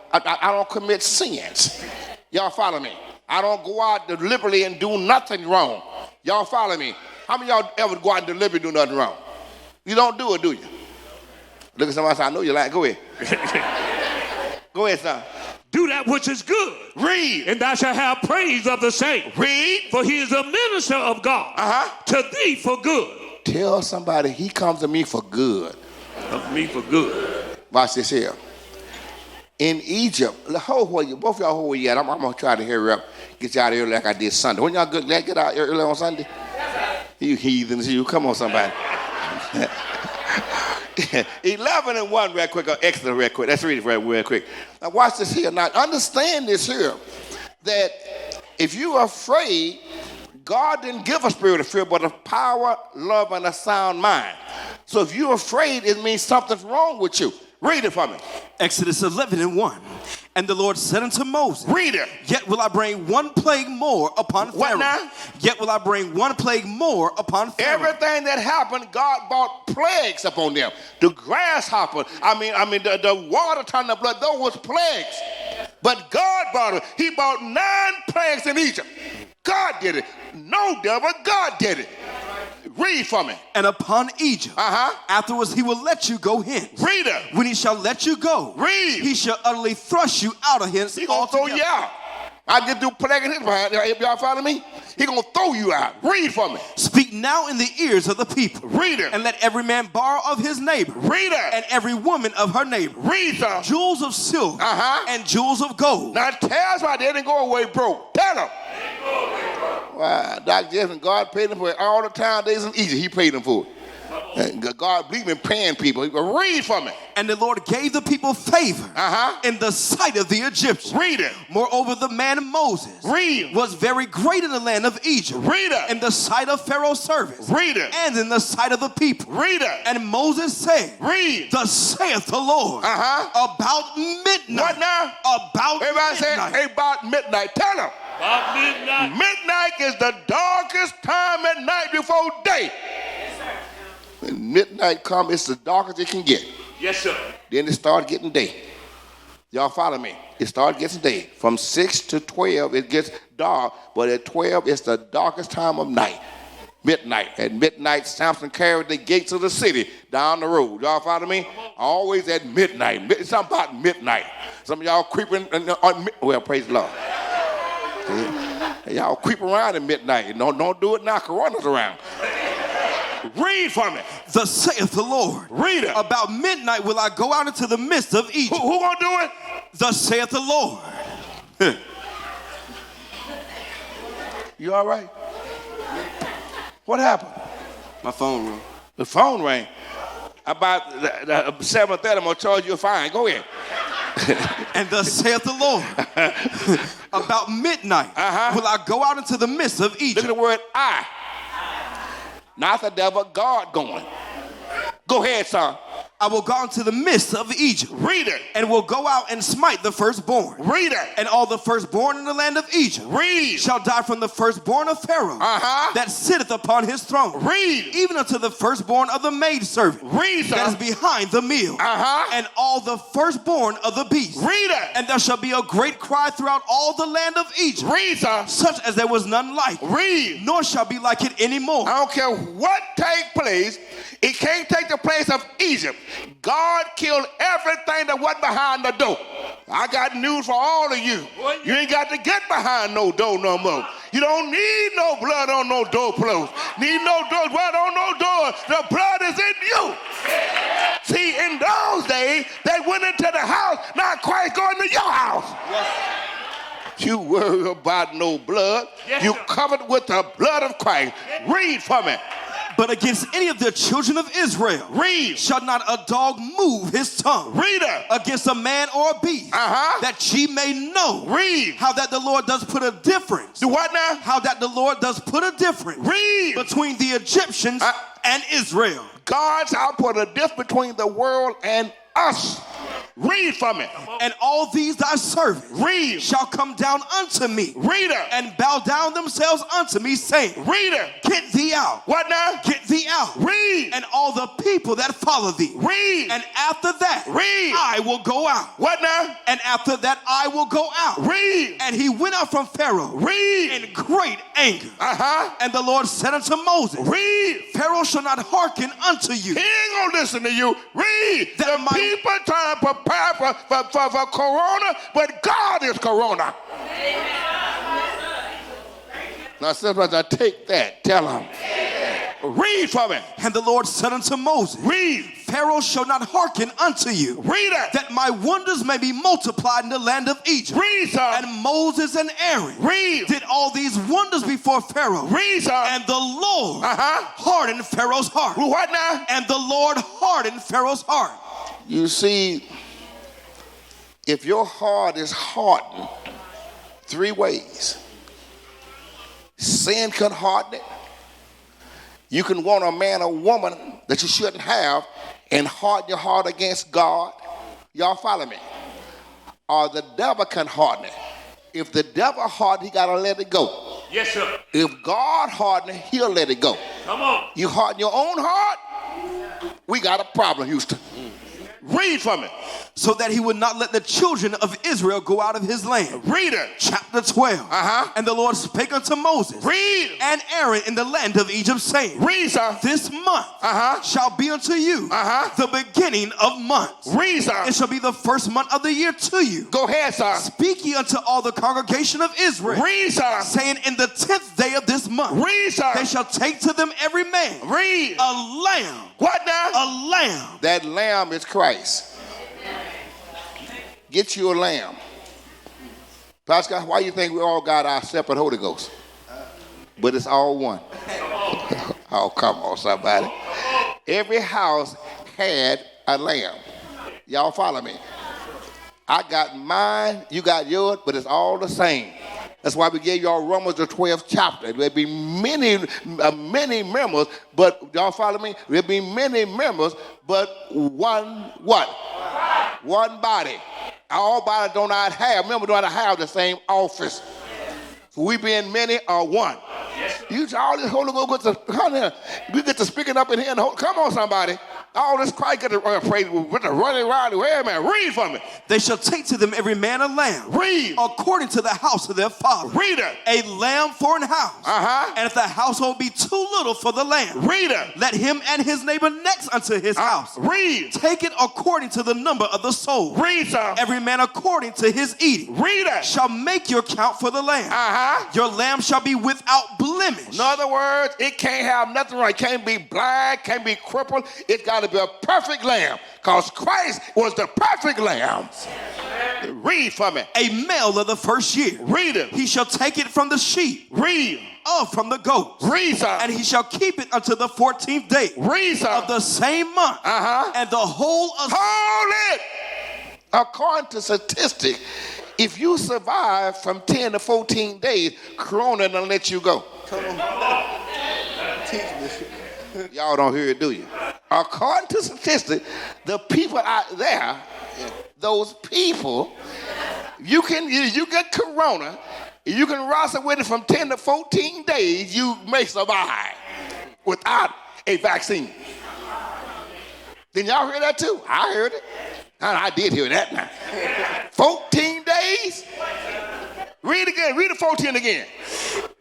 Speaker 5: commit sins. Y'all follow me? I don't go out deliberately and do nothing wrong. Y'all follow me? How many of y'all ever go out and deliberately do nothing wrong? You don't do it, do you? Look at somebody say, I know you like. Go ahead. Go ahead, son.
Speaker 6: Do that which is good.
Speaker 5: Read.
Speaker 6: And thou shalt have praise of the saint.
Speaker 5: Read.
Speaker 6: For he is a minister of God to thee for good.
Speaker 5: Tell somebody he comes to me for good.
Speaker 6: Of me for good.
Speaker 5: Watch this here. In Egypt, both of y'all hold yet. I'm going to try to hurry up, get you out of here like I did Sunday. When y'all good, get out early on Sunday? You heathens, you. Come on, somebody. 11:1 real quick, or Exodus real quick. Let's read it real quick. Now watch this here. Now understand this here, that if you're afraid, God didn't give a spirit of fear, but of power, love, and a sound mind. So if you're afraid, it means something's wrong with you. Read it for me.
Speaker 7: Exodus 11:1. And the Lord said unto Moses,
Speaker 5: Read it.
Speaker 7: Yet will I bring one plague more upon Pharaoh.
Speaker 5: What now?
Speaker 7: Yet will I bring one plague more upon Pharaoh.
Speaker 5: Everything that happened, God brought plagues upon them. The grasshopper, the water turned to blood, those was plagues. But God brought it. He brought 9 plagues in Egypt. God did it. No devil, God did it. Read for me.
Speaker 7: And upon Egypt. Afterwards he will let you go hence.
Speaker 5: Read it.
Speaker 7: When he shall let you go,
Speaker 5: read.
Speaker 7: He shall utterly thrust you out of hence.
Speaker 5: He gonna throw you out. I get through plaguing his behind. Y'all follow me? He gonna throw you out. Read for me.
Speaker 7: Speak now in the ears of the people.
Speaker 5: Read it.
Speaker 7: And let every man borrow of his neighbor.
Speaker 5: Read it.
Speaker 7: And every woman of her neighbor.
Speaker 5: Read, son.
Speaker 7: Jewels of silver.
Speaker 5: Uh-huh.
Speaker 7: And jewels of gold.
Speaker 5: Now tell us why they didn't go away broke. Tell them. Wow, Dr. Jefferson, God paid them for it all the time. Days in Egypt, he paid them for it. God believe in paying people. Read for me.
Speaker 7: And the Lord gave the people favor in the sight of the Egyptians.
Speaker 5: Read it.
Speaker 7: Moreover, the man Moses was very great in the land of Egypt.
Speaker 5: Read it.
Speaker 7: In the sight of Pharaoh's servants.
Speaker 5: Read it.
Speaker 7: And in the sight of the people.
Speaker 5: Read it.
Speaker 7: And Moses said,
Speaker 5: Read.
Speaker 7: Thus saith the Lord, about midnight.
Speaker 5: What now?
Speaker 7: About
Speaker 5: everybody
Speaker 7: midnight.
Speaker 5: Say about midnight. Tell them.
Speaker 6: About midnight.
Speaker 5: Midnight is the darkest time at night before day. When midnight comes, it's the darkest it can get.
Speaker 6: Yes, sir.
Speaker 5: Then it starts getting day. Y'all follow me? It starts getting day. From 6 to 12, it gets dark. But at 12, it's the darkest time of night. Midnight. At midnight, Samson carried the gates of the city down the road. Y'all follow me? Always at midnight. It's something about midnight. Some of y'all creeping on, well, praise the Lord. Y'all creep around at midnight. Don't do it now. Corona's around. Read for me.
Speaker 7: Thus saith the Lord.
Speaker 5: Read it.
Speaker 7: About midnight will I go out into the midst of Egypt.
Speaker 5: Who gonna do it?
Speaker 7: Thus saith the Lord.
Speaker 5: You all right? What happened?
Speaker 7: My phone rang.
Speaker 5: The phone rang. About 7:30, I'm gonna charge you a fine. Go ahead.
Speaker 7: And thus saith the Lord. About midnight will I go out into the midst of Egypt.
Speaker 5: Look at the word I. Not the devil, God going. Go ahead, son.
Speaker 7: I will go into the midst of Egypt.
Speaker 5: Read it.
Speaker 7: And will go out and smite the firstborn.
Speaker 5: Read it.
Speaker 7: And all the firstborn in the land of Egypt.
Speaker 5: Read.
Speaker 7: Shall die from the firstborn of Pharaoh. That sitteth upon his throne.
Speaker 5: Read.
Speaker 7: Even unto the firstborn of the maidservant.
Speaker 5: Read, son.
Speaker 7: That is behind the meal. And all the firstborn of the beast.
Speaker 5: Read it.
Speaker 7: And there shall be a great cry throughout all the land of Egypt.
Speaker 5: Read, son.
Speaker 7: Such as there was none like.
Speaker 5: Read.
Speaker 7: Nor shall be like it anymore.
Speaker 5: I don't care what take place. It can't take the place of Egypt. God killed everything that was behind the door. I got news for all of you. You ain't got to get behind no door no more. You don't need no blood on no doorpost. Need no blood on no door. The blood is in you. See, in those days, they went into the house. Now Christ going to your house. You worry about no blood. You covered with the blood of Christ. Read for me.
Speaker 7: But against any of the children of Israel,
Speaker 5: read,
Speaker 7: shall not a dog move his tongue.
Speaker 5: Read it.
Speaker 7: Against a man or a beast, that ye may know.
Speaker 5: Read.
Speaker 7: How that the Lord does put a difference.
Speaker 5: Do what now?
Speaker 7: How that the Lord does put a difference.
Speaker 5: Read.
Speaker 7: Between the Egyptians and Israel.
Speaker 5: God shall put a difference between the world and us. Read from it.
Speaker 7: And all these thy servants
Speaker 5: read
Speaker 7: shall come down unto me.
Speaker 5: Read it.
Speaker 7: And bow down themselves unto me, saying,
Speaker 5: read it.
Speaker 7: Get thee out.
Speaker 5: What now?
Speaker 7: Get thee out.
Speaker 5: Read.
Speaker 7: And all the people that follow thee.
Speaker 5: Read.
Speaker 7: And after that,
Speaker 5: read.
Speaker 7: I will go out.
Speaker 5: What now?
Speaker 7: And after that, I will go out.
Speaker 5: Read.
Speaker 7: And he went out from Pharaoh.
Speaker 5: Read.
Speaker 7: In great anger. And the Lord said unto Moses,
Speaker 5: read.
Speaker 7: Pharaoh shall not hearken unto you.
Speaker 5: He ain't gonna listen to you. Read.
Speaker 7: That
Speaker 5: the people trying to prepare for Corona, but God is Corona. Now, sometimes I take that. Tell him. Read from it.
Speaker 7: And the Lord said unto Moses,
Speaker 5: read.
Speaker 7: Pharaoh shall not hearken unto you.
Speaker 5: Read it.
Speaker 7: That my wonders may be multiplied in the land of Egypt.
Speaker 5: Read, son.
Speaker 7: And Moses and Aaron
Speaker 5: did
Speaker 7: all these wonders before Pharaoh.
Speaker 5: Read, son.
Speaker 7: And the Lord hardened Pharaoh's heart.
Speaker 5: What now?
Speaker 7: And the Lord hardened Pharaoh's heart.
Speaker 5: You see, if your heart is hardened, 3 ways. Sin can harden it. You can want a man or woman that you shouldn't have and harden your heart against God. Y'all follow me? Or the devil can harden it. If the devil harden, he got to let it go.
Speaker 6: Yes, sir.
Speaker 5: If God harden it, he'll let it go.
Speaker 6: Come on.
Speaker 5: You harden your own heart, we got a problem, Houston. Read from it.
Speaker 7: so that he would not let the children of Israel go out of his land.
Speaker 5: Read it.
Speaker 7: Chapter 12. And the Lord spake unto Moses
Speaker 5: Read.
Speaker 7: and Aaron in the land of Egypt, saying,
Speaker 5: Read, sir.
Speaker 7: this month shall be unto you the beginning of months.
Speaker 5: Read, sir.
Speaker 7: It shall be the first month of the year to you.
Speaker 5: Go ahead, sir.
Speaker 7: Speak ye unto all the congregation of Israel,
Speaker 5: Read, sir.
Speaker 7: saying, in the 10th day of this month
Speaker 5: Read, sir.
Speaker 7: they shall take to them every man
Speaker 5: Read.
Speaker 7: a lamb.
Speaker 5: What now?
Speaker 7: A lamb.
Speaker 5: That lamb is Christ. Get you a lamb. Pastor, why you think we all got our separate Holy Ghost? But it's all one. Oh, come on, somebody. Every house had a lamb. Y'all follow me? I got mine, you got yours, but it's all the same. That's why we gave y'all Romans the 12th chapter. There'll be many members, but y'all follow me? There'll be many members, but one what? One body. All bodies do not have, members do not have the same office. So we being many are one. You all this Holy Ghost we get to speaking up in here. Come on, somebody. All this Christ get to pray with the running around. Wait a minute, read from it.
Speaker 7: They shall take to them every man a lamb.
Speaker 5: Read.
Speaker 7: According to the house of their father.
Speaker 5: Read it.
Speaker 7: A lamb for an house. And if the household be too little for the lamb,
Speaker 5: read it.
Speaker 7: Let him and his neighbor next unto his house.
Speaker 5: Read.
Speaker 7: Take it according to the number of the soul.
Speaker 5: Read, sir.
Speaker 7: Every man according to his eating.
Speaker 5: Read it.
Speaker 7: Shall make your count for the lamb. Your lamb shall be without blemish.
Speaker 5: In other words, it can't have nothing wrong. It can't be blind, can't be crippled. It's got to be a perfect lamb, because Christ was the perfect lamb. Read from it.
Speaker 7: A male of the first year.
Speaker 5: Read it.
Speaker 7: He shall take it from the sheep.
Speaker 5: Read.
Speaker 7: From the goats.
Speaker 5: Read, sir.
Speaker 7: And he shall keep it until the 14th day.
Speaker 5: Read, sir.
Speaker 7: Of the same month. And the whole of...
Speaker 5: Hold it. According to statistics, if you survive from 10 to 14 days, Corona don't let you go. Come on. Y'all don't hear it, do you? According to statistics, the people out there, those people, you get Corona, you can wrestle with it from 10 to 14 days, you may survive without a vaccine. Did y'all hear that too? I heard it. I did hear that now. 14 days? Read again. Read the 14 again.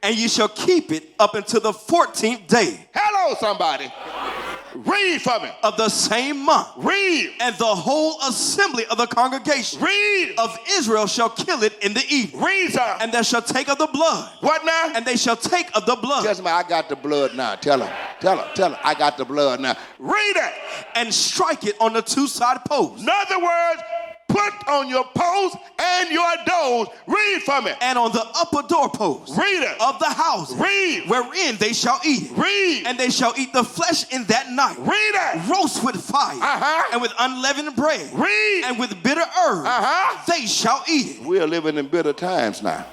Speaker 7: And you shall keep it up until the 14th day.
Speaker 5: Hello, somebody. Read from it.
Speaker 7: Of the same month.
Speaker 5: Read.
Speaker 7: And the whole assembly of the congregation.
Speaker 5: Read.
Speaker 7: Of Israel shall kill it in the evening.
Speaker 5: Read, sir.
Speaker 7: And they shall take of the blood.
Speaker 5: What now?
Speaker 7: And they shall take of the blood.
Speaker 5: Tell me, I got the blood now. Tell her. I got the blood now. Read it.
Speaker 7: And strike it on the two side posts.
Speaker 5: In other words, put on your posts and your doors. Read from it.
Speaker 7: And on the upper doorpost.
Speaker 5: Read it.
Speaker 7: Of the house.
Speaker 5: Read.
Speaker 7: Wherein they shall eat it.
Speaker 5: Read.
Speaker 7: And they shall eat the flesh in that night.
Speaker 5: Read it.
Speaker 7: Roast with fire. And with unleavened bread.
Speaker 5: Read.
Speaker 7: And with bitter herbs. They shall eat it.
Speaker 5: We are living in bitter times now.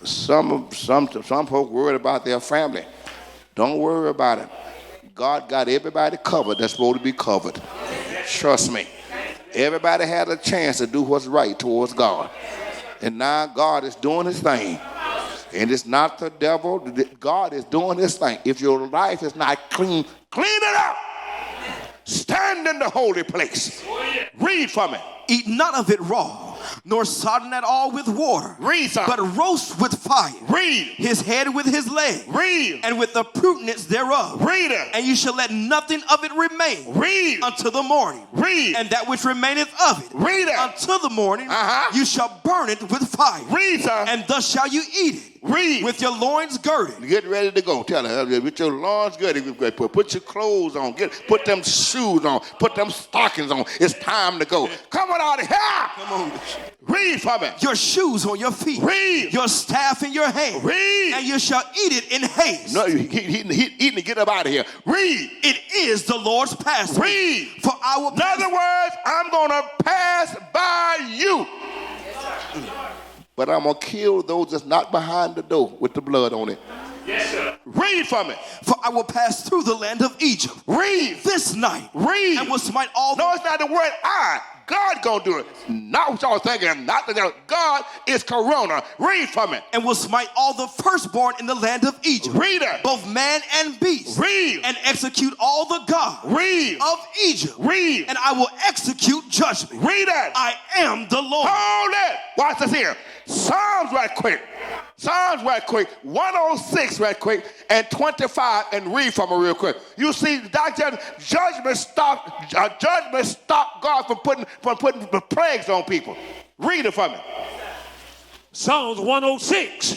Speaker 5: Some folk worried about their family. Don't worry about it. God got everybody covered that's supposed to be covered. Trust me. Everybody had a chance to do what's right towards God. And now God is doing his thing. And it's not the devil. God is doing his thing. If your life is not clean, clean it up. Stand in the holy place. Read from it.
Speaker 7: Eat none of it raw, nor sodden at all with water.
Speaker 5: Read, sir.
Speaker 7: But roast with fire.
Speaker 5: Read.
Speaker 7: His head with his leg.
Speaker 5: Read.
Speaker 7: And with the prudence thereof.
Speaker 5: Read it.
Speaker 7: And you shall let nothing of it remain.
Speaker 5: Read.
Speaker 7: Until the morning.
Speaker 5: Read.
Speaker 7: And that which remaineth of it.
Speaker 5: Read it.
Speaker 7: Until the morning. You shall burn it with fire.
Speaker 5: Read, sir.
Speaker 7: And thus shall you eat it.
Speaker 5: Read.
Speaker 7: With your loins girded.
Speaker 5: Get ready to go. Tell her, with your loins girded, put your clothes on. Put them shoes on. Put them stockings on. It's time to go. Come on out of here.
Speaker 7: Come on.
Speaker 5: Read from it.
Speaker 7: Your shoes on your feet.
Speaker 5: Read.
Speaker 7: Your staff in your hand.
Speaker 5: Read.
Speaker 7: And you shall eat it in haste.
Speaker 5: No, eating to get up out of here. Read.
Speaker 7: It is the Lord's Passover.
Speaker 5: Read.
Speaker 7: For I will.
Speaker 5: In other words, I'm going to pass by you. But I'm going to kill those that's not behind the door with the blood on it. Yes, sir. Read from it.
Speaker 7: For I will pass through the land of Egypt.
Speaker 5: Read.
Speaker 7: This night.
Speaker 5: Read.
Speaker 7: And will smite all.
Speaker 5: No, it's not the word I. God gonna do it. Not what y'all thinking, not the devil. God is Corona. Read from it.
Speaker 7: And will smite all the firstborn in the land of Egypt.
Speaker 5: Read it.
Speaker 7: Both man and beast.
Speaker 5: Read.
Speaker 7: And execute all the gods
Speaker 5: Read.
Speaker 7: of Egypt.
Speaker 5: Read.
Speaker 7: And I will execute judgment.
Speaker 5: Read it.
Speaker 7: I am the Lord.
Speaker 5: Hold it. Watch this here. Psalms right quick. Psalms right quick. 106 right quick. And 25. And read from it real quick. You see, judgment stopped God from putting the plagues on people. Read it from it.
Speaker 6: Psalms 106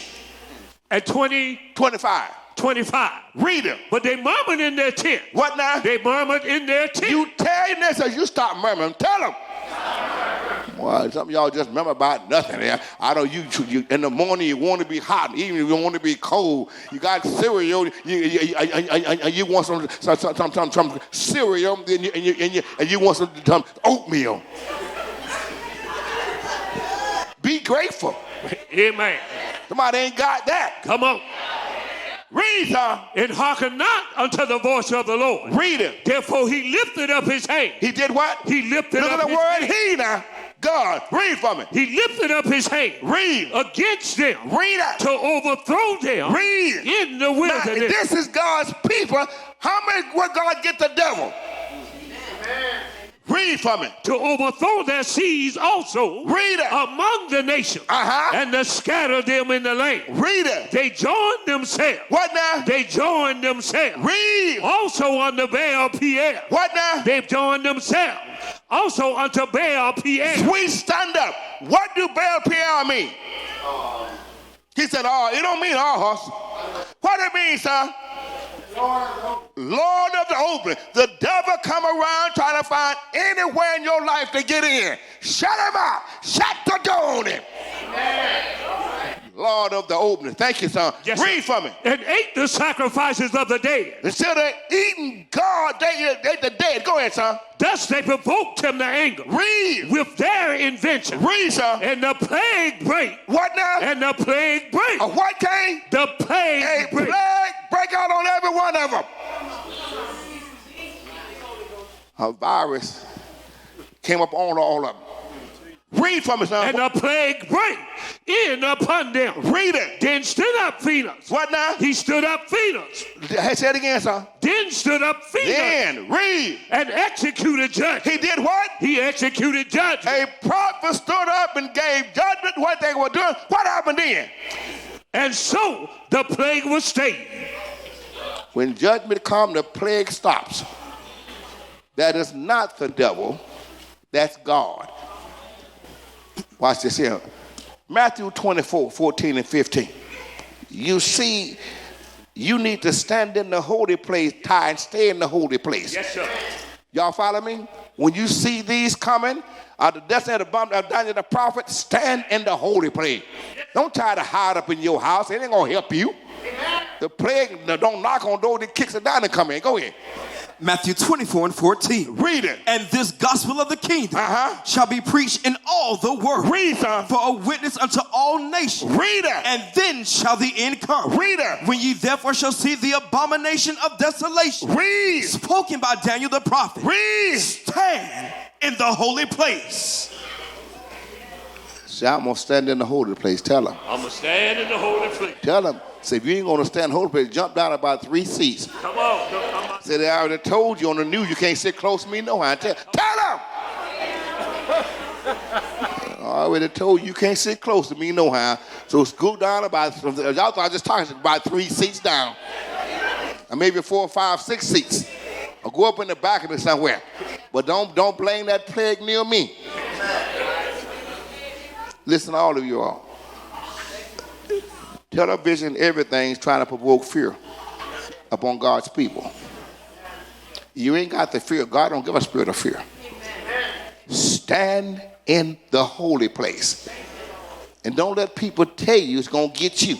Speaker 6: and 25.
Speaker 5: 25. Read it.
Speaker 6: But they murmured in their tent.
Speaker 5: What now?
Speaker 6: They murmured in their tent.
Speaker 5: You tell him this, or you stop murmuring. Tell them. Well, some of y'all just remember about nothing. I know you in the morning you want to be hot, even if you want to be cold. You got cereal. You want some cereal, and you want some oatmeal. Be grateful.
Speaker 6: Amen.
Speaker 5: Somebody ain't got that.
Speaker 6: Come on.
Speaker 5: Read, son.
Speaker 6: And hearken not unto the voice of the Lord.
Speaker 5: Read it.
Speaker 6: Therefore he lifted up his hand.
Speaker 5: He did what?
Speaker 6: He lifted
Speaker 5: Look
Speaker 6: up
Speaker 5: at the
Speaker 6: his
Speaker 5: word
Speaker 6: hand.
Speaker 5: he now. God. Read from it.
Speaker 6: He lifted up his hand.
Speaker 5: Read.
Speaker 6: Against them.
Speaker 5: Read it.
Speaker 6: To overthrow them.
Speaker 5: Read.
Speaker 6: In the
Speaker 5: Now,
Speaker 6: wilderness.
Speaker 5: if this is God's people, how many will God get the devil? Amen. Read from it.
Speaker 6: To overthrow their seeds also.
Speaker 5: Read it.
Speaker 6: Among the nations. And to scatter them in the land.
Speaker 5: Read it.
Speaker 6: They joined themselves.
Speaker 5: What now?
Speaker 6: They joined themselves.
Speaker 5: Read.
Speaker 6: Also unto Baal Pierre.
Speaker 5: What now?
Speaker 6: They've joined themselves. Also unto Baal Pierre.
Speaker 5: Sweet, stand up. What do Baal Pierre mean? He said, oh, it don't mean our horse. What it mean, son? Lord of the open. The devil come around trying to find anywhere in your life to get in. Shut him out. Shut the door on him. Lord of the opening. Thank you, son.
Speaker 6: Yes,
Speaker 5: read
Speaker 6: sir.
Speaker 5: from it.
Speaker 6: And ate the sacrifices of the dead.
Speaker 5: Instead of eating God, they ate the dead. Go ahead, son.
Speaker 6: Thus they provoked him to anger.
Speaker 5: Read.
Speaker 6: With their invention.
Speaker 5: Read, son.
Speaker 6: And the plague break.
Speaker 5: What now?
Speaker 6: And the plague break.
Speaker 5: What came?
Speaker 6: The plague
Speaker 5: A
Speaker 6: break.
Speaker 5: plague break out on every one of them. A virus came up on all of them. Read from it, son.
Speaker 6: And the plague break in upon them.
Speaker 5: Read it.
Speaker 6: Then stood up Phoenix.
Speaker 5: What now?
Speaker 6: He stood up Phoenix.
Speaker 5: Say it again, son.
Speaker 6: Then stood up Phoenix.
Speaker 5: Then read.
Speaker 6: And executed judgment.
Speaker 5: He did what?
Speaker 6: He executed judgment.
Speaker 5: A prophet stood up and gave judgment what they were doing. What happened then?
Speaker 6: And so the plague was stayed.
Speaker 5: When judgment comes, the plague stops. That is not the devil. That's God. Watch this here. Matthew 24, 14 and 15. You see, you need to stand in the holy place, tie and stay in the holy place.
Speaker 6: Yes, sir.
Speaker 5: Y'all follow me? When you see these coming, the destiny of the bomb, Daniel the prophet, stand in the holy place. Don't try to hide up in your house. It ain't going to help you. The plague, don't knock on doors, it kicks it down and come in. Go ahead.
Speaker 7: Matthew 24 and 14.
Speaker 5: Read it.
Speaker 7: And this gospel of the kingdom shall be preached in all the world.
Speaker 5: Read, son.
Speaker 7: For a witness unto all nations.
Speaker 5: Read it.
Speaker 7: And then shall the end come.
Speaker 5: Read it.
Speaker 7: When ye therefore shall see the abomination of desolation.
Speaker 5: Read.
Speaker 7: Spoken by Daniel the prophet.
Speaker 5: Read.
Speaker 7: Stand in the holy place.
Speaker 5: See, I'm going to stand in the holy place. Tell him.
Speaker 6: I'm going to stand in the holy place.
Speaker 5: Tell him. Say, if you ain't going to stand in the holy place, jump down about 3 seats.
Speaker 6: Come on. Come on.
Speaker 5: Say, I already told you on the news you can't sit close to me. No, I tell him. I already told you can't sit close to me no how. So go down about, y'all thought I just talking about 3 seats down. Or maybe 4, 5, 6 seats. Or go up in the back of it somewhere. But don't blame that plague near me. Listen to all of you all. Television, everything's trying to provoke fear upon God's people. You ain't got the fear. God don't give a spirit of fear. Stand in the holy place. And don't let people tell you it's going to get you.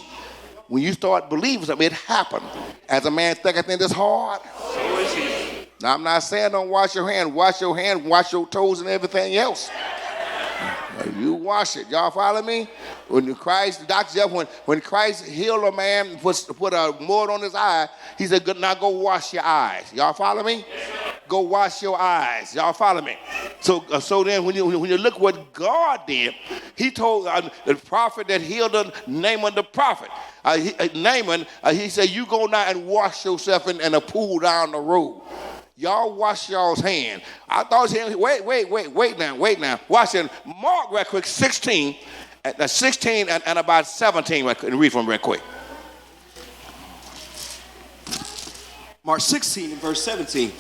Speaker 5: When you start believing something, it happened. As a man thinketh in his heart.
Speaker 6: So is he.
Speaker 5: Now, I'm not saying don't wash your hand. Wash your hand, wash your toes and everything else. You wash it. Y'all follow me? When Christ, Dr. Jeff, when Christ healed a man and put a mud on his eye, he said, now go wash your eyes. Y'all follow me? Go wash your eyes. Y'all follow me? So then when you look what God did, he told the prophet that healed Naaman the prophet. Naaman, he said, you go now and wash yourself in a pool down the road. Y'all wash y'all's hands. I thought he was wait now. Watch it. Mark real quick, 16 and about 17, and read from real quick.
Speaker 7: Mark 16 and verse 17.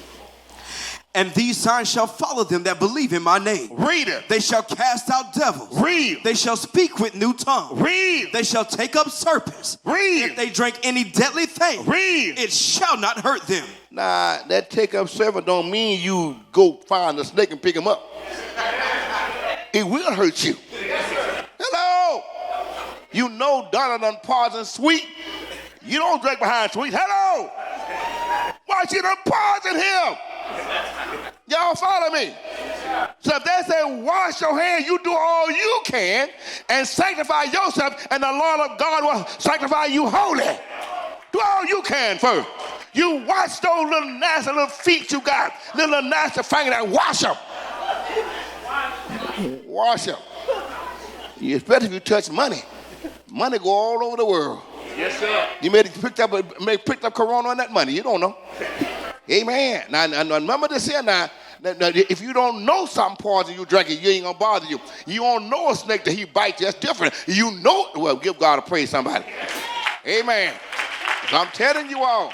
Speaker 7: And these signs shall follow them that believe in my name.
Speaker 5: Read it.
Speaker 7: They shall cast out devils.
Speaker 5: Read.
Speaker 7: They shall speak with new tongues.
Speaker 5: Read.
Speaker 7: They shall take up serpents.
Speaker 5: Read.
Speaker 7: If they drink any deadly thing,
Speaker 5: Read.
Speaker 7: it shall not hurt them.
Speaker 5: Nah, that take up serpent don't mean you go find the snake and pick him up. It will hurt you. Hello. You know Donna done poison sweet. You don't drink behind sweet. Hello. Why she done poison him? Y'all follow me? So if they say wash your hands, you do all you can and sanctify yourself, and the Lord of God will sanctify you holy. Do all you can first. You wash those little nasty little feet you got, little nasty fingers, and wash them. Wash them. Especially if you touch money. Money go all over the world.
Speaker 6: Yes, sir.
Speaker 5: You may have picked up corona on that money. You don't know. Amen. Now remember this here now. If you don't know something poison you drink it, you ain't gonna bother you. You don't know a snake that he bites, that's different. You know, well, give God a praise, somebody. Amen. So I'm telling you all,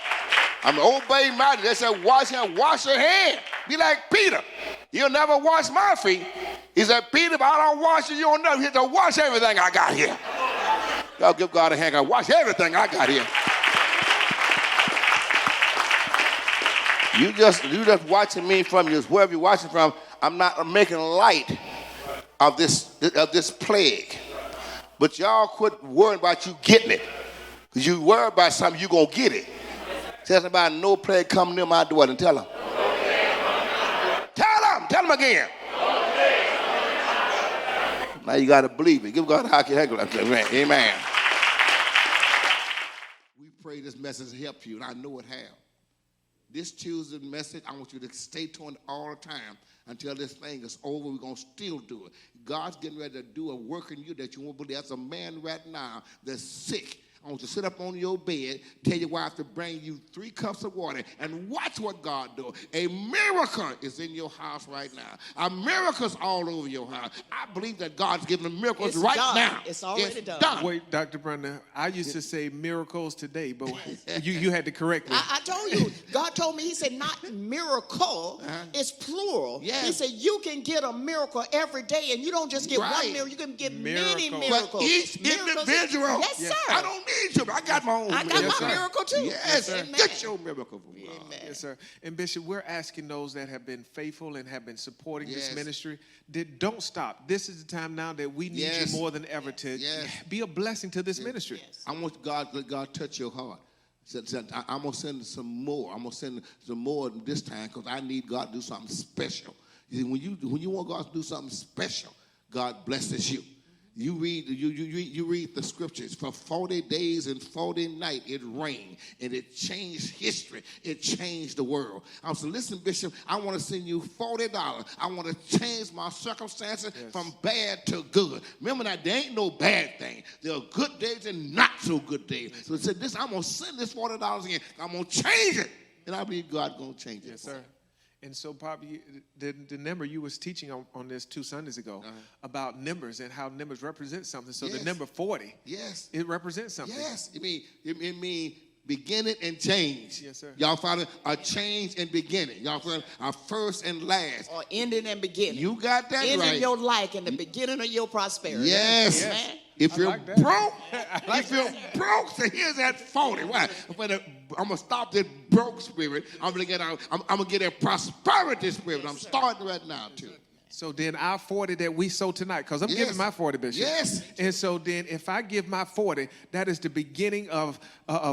Speaker 5: I'm an old baby mountain. They said, wash your hand. Be like Peter. You'll never wash my feet. He said, Peter, if I don't wash you, you don't know. He said, wash everything I got here. Y'all give God a hand. I wash everything I got here. You just watching me from wherever you're watching from. I'm not making light of this plague. But y'all quit worrying about you getting it. Because you worry about something, you're going to get it. Tell somebody, no plague come near my door, and tell them. Tell them again. Now you got to believe it. Give God a hockey heckle. Amen.
Speaker 2: We pray this message help you, and I know it has. This Tuesday message, I want you to stay tuned all the time until this thing is over. We're going to still do it. God's getting ready to do a work in you that you won't believe. There's a man right now that's sick. I want you to sit up on your bed, tell your wife to bring you 3 cups of water, and watch what God does. A miracle is in your house right now. A miracle's all over your house. I believe that God's giving miracles
Speaker 3: It's
Speaker 2: right
Speaker 3: done.
Speaker 2: now.
Speaker 3: It's already done.
Speaker 1: Wait, Dr. Brenda, I used to say miracles today, but you had to correct me.
Speaker 3: I told you, God told me, he said, not miracle, it's plural.
Speaker 2: Yes.
Speaker 3: He said, you can get a miracle every day, and you don't just get
Speaker 2: Right.
Speaker 3: one miracle, you can get many
Speaker 1: Miracles.
Speaker 3: miracles.
Speaker 2: But each
Speaker 3: Miracles.
Speaker 2: individual,
Speaker 3: Yes, sir.
Speaker 2: I don't need you, but I got my own
Speaker 3: I got
Speaker 2: miracle.
Speaker 3: my miracle too.
Speaker 2: Yes,
Speaker 3: Amen.
Speaker 2: get your miracle from God.
Speaker 3: Amen.
Speaker 1: Yes, sir. And Bishop, we're asking those that have been faithful and have been supporting this
Speaker 2: Yes.
Speaker 1: ministry, don't stop. This is the time now that we need
Speaker 2: Yes.
Speaker 1: you more than ever to
Speaker 2: Yes.
Speaker 1: be a blessing to this ministry.
Speaker 3: Yes.
Speaker 2: I want let God touch your heart. I'm going to send some more. I'm going to send some more this time because I need God to do something special. You see, when you want God to do something special, God blesses you. You read the scriptures. For 40 days and 40 nights it rained, and it changed history. It changed the world. I was listen, Bishop, I want to send you $40. I want to change my circumstances from bad to good. Remember that there ain't no bad thing. There are good days and not so good days. So it said this, I'm going to send this $40 again. I'm going to change it. And I believe God's going to change it.
Speaker 1: Yes, sir. And so, Poppy, the number you was teaching on this 2 Sundays ago about numbers and how numbers represent something. So
Speaker 2: Yes.
Speaker 1: the number 40,
Speaker 2: Yes.
Speaker 1: it represents something.
Speaker 2: Yes. It mean beginning and change.
Speaker 1: Yes, sir.
Speaker 2: Y'all follow? A change and beginning. Y'all follow? A first and last.
Speaker 3: Or ending and beginning.
Speaker 2: You got that
Speaker 3: ending
Speaker 2: right.
Speaker 3: your life and the beginning of your prosperity.
Speaker 2: Yes.
Speaker 3: Amen.
Speaker 2: If you're
Speaker 1: like that.
Speaker 2: broke, so here's that 40. Why? I'm gonna stop this broke spirit. I'm gonna get a prosperity spirit. I'm starting right now too.
Speaker 1: So then our 40 that we sow tonight, because I'm
Speaker 2: Yes.
Speaker 1: giving my 40, Bishop.
Speaker 2: Yes.
Speaker 1: And so then if I give my 40, that is the beginning of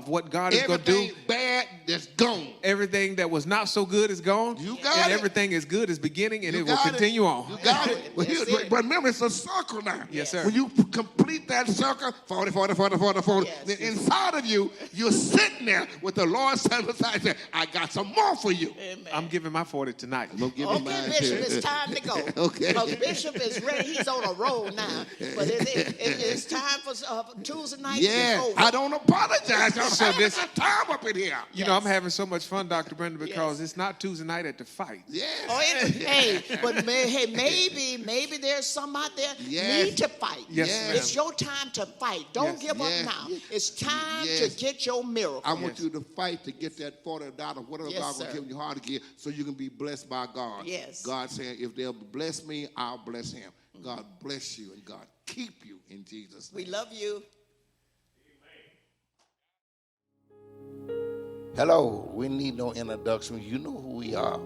Speaker 1: what God is going to do.
Speaker 2: Everything bad that's gone.
Speaker 1: Everything that was not so good is gone.
Speaker 2: You got
Speaker 1: and
Speaker 2: it.
Speaker 1: everything is good is beginning, and
Speaker 2: You
Speaker 1: it will
Speaker 2: got it.
Speaker 1: continue on.
Speaker 2: You got it. But,
Speaker 3: That's it.
Speaker 2: but remember, it's a circle now.
Speaker 1: Yes, sir.
Speaker 2: When you complete that circle, 40, 40, 40, 40, 40,
Speaker 3: Yes.
Speaker 2: then inside of you, you're sitting there with the Lord saying beside you, I got some more for you.
Speaker 3: Amen.
Speaker 1: I'm giving my 40 tonight.
Speaker 2: I'm gonna give you
Speaker 3: Okay,
Speaker 2: mine
Speaker 3: Bishop,
Speaker 2: too.
Speaker 3: it's time to go.
Speaker 2: Okay.
Speaker 3: Because Bishop is ready. He's on a roll now. But it's time for Tuesday night.
Speaker 2: Yeah,
Speaker 3: to be over.
Speaker 2: I don't apologize. I'm
Speaker 1: So
Speaker 2: having
Speaker 1: this-
Speaker 2: some time up in here.
Speaker 1: You know, I'm having so much fun, Dr. Brenda, because
Speaker 3: Yes.
Speaker 1: it's not Tuesday night at the fight.
Speaker 2: Yes.
Speaker 3: Oh, maybe there's some out there
Speaker 2: Yes.
Speaker 3: need to fight.
Speaker 1: Yes,
Speaker 2: Yes.
Speaker 1: ma'am.
Speaker 3: It's your time to fight. Don't
Speaker 1: Yes.
Speaker 3: give
Speaker 2: Yes.
Speaker 3: up now. It's time
Speaker 2: Yes.
Speaker 3: to get your miracle.
Speaker 2: I want you to fight to get that $40, whatever
Speaker 3: Yes,
Speaker 2: God will
Speaker 3: sir.
Speaker 2: give you hard to give, so you can be blessed by God.
Speaker 3: Yes.
Speaker 2: God saying, if they'll bless me, I'll bless him. God bless you and God keep you in Jesus' name.
Speaker 3: We love you.
Speaker 5: Hello, we need no introduction. You know who we are.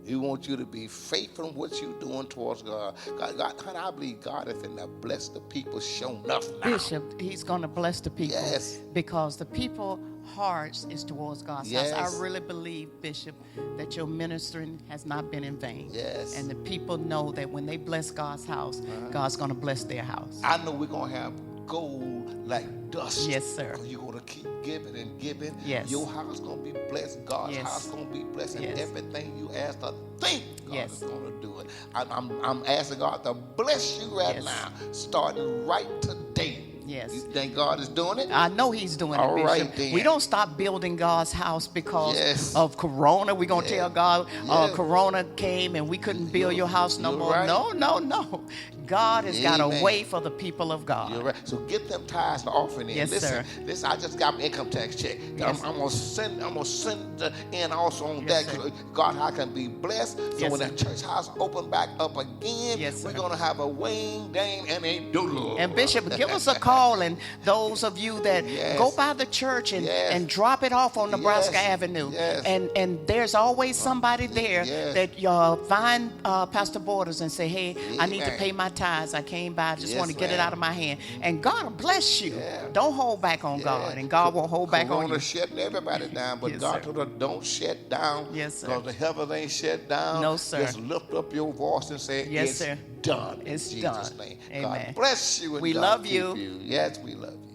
Speaker 5: We want you to be faithful in what you're doing towards God. God, I believe God is going to bless the people show enough now.
Speaker 8: Bishop, he's going to bless the people.
Speaker 5: Yes.
Speaker 8: Because the people hearts is towards God's
Speaker 5: Yes.
Speaker 8: house. I really believe, Bishop, that your ministering has not been in vain.
Speaker 5: Yes.
Speaker 8: And the people know that when they bless God's house, God's going to bless their house.
Speaker 5: I know we're going to have gold like dust.
Speaker 8: Yes, sir.
Speaker 5: Because you're going to keep giving and giving.
Speaker 8: Yes.
Speaker 5: Your house going to be blessed. God's
Speaker 8: Yes.
Speaker 5: house going to be blessed. And
Speaker 8: Yes.
Speaker 5: everything you ask to think, God
Speaker 8: Yes.
Speaker 5: is going to do it. I'm asking God to bless you right
Speaker 8: Yes.
Speaker 5: now, starting right today.
Speaker 8: Yes.
Speaker 5: You think God is doing it?
Speaker 8: I know he's doing
Speaker 5: All
Speaker 8: it,
Speaker 5: right,
Speaker 8: Bishop.
Speaker 5: then.
Speaker 8: We don't stop building God's house because
Speaker 5: Yes.
Speaker 8: of Corona. We're going to
Speaker 5: Yeah.
Speaker 8: tell God,
Speaker 5: Yeah.
Speaker 8: Corona came and we couldn't build your house no
Speaker 5: You're
Speaker 8: more.
Speaker 5: right.
Speaker 8: No. God has got a
Speaker 5: Amen.
Speaker 8: way for the people of God.
Speaker 5: You're right. So get them tithes and offering in.
Speaker 8: Yes,
Speaker 5: listen,
Speaker 8: sir.
Speaker 5: Listen, I just got my income tax check.
Speaker 8: Yes.
Speaker 5: I'm gonna send in also on
Speaker 8: Yes,
Speaker 5: that.
Speaker 8: sir.
Speaker 5: God, I can be blessed. So
Speaker 8: Yes,
Speaker 5: when
Speaker 8: sir.
Speaker 5: that church house open back up again,
Speaker 8: Yes,
Speaker 5: we're
Speaker 8: sir.
Speaker 5: gonna have a wing, dang, and a doodle.
Speaker 8: And Bishop, give us a call, and those of you that
Speaker 5: Yes.
Speaker 8: go by the church and,
Speaker 5: Yes.
Speaker 8: and drop it off on Nebraska
Speaker 5: Yes.
Speaker 8: Avenue.
Speaker 5: Yes.
Speaker 8: And there's always somebody there
Speaker 5: Yes.
Speaker 8: that you find Pastor Borders and say, hey, I need to
Speaker 5: Amen.
Speaker 8: pay my tithes. I came by. I just
Speaker 5: Yes,
Speaker 8: want to get it
Speaker 5: ma'am.
Speaker 8: out of my hand. And God will bless you.
Speaker 5: Yeah.
Speaker 8: Don't hold back on God, and God won't hold back on
Speaker 5: Corona
Speaker 8: you.
Speaker 5: shutting everybody down, but
Speaker 8: Yes,
Speaker 5: God
Speaker 8: sir.
Speaker 5: told her, don't shut down.
Speaker 8: Yes, sir.
Speaker 5: Because the heavens ain't shut down.
Speaker 8: No, sir.
Speaker 5: Just lift up your voice and say,
Speaker 8: Yes,
Speaker 5: it's
Speaker 8: sir.
Speaker 5: done.
Speaker 8: It's
Speaker 5: in Jesus'
Speaker 8: done.
Speaker 5: name.
Speaker 8: Amen.
Speaker 5: God bless you and
Speaker 8: We
Speaker 5: God
Speaker 8: love
Speaker 5: keep
Speaker 8: you.
Speaker 5: you. Yes, we love you.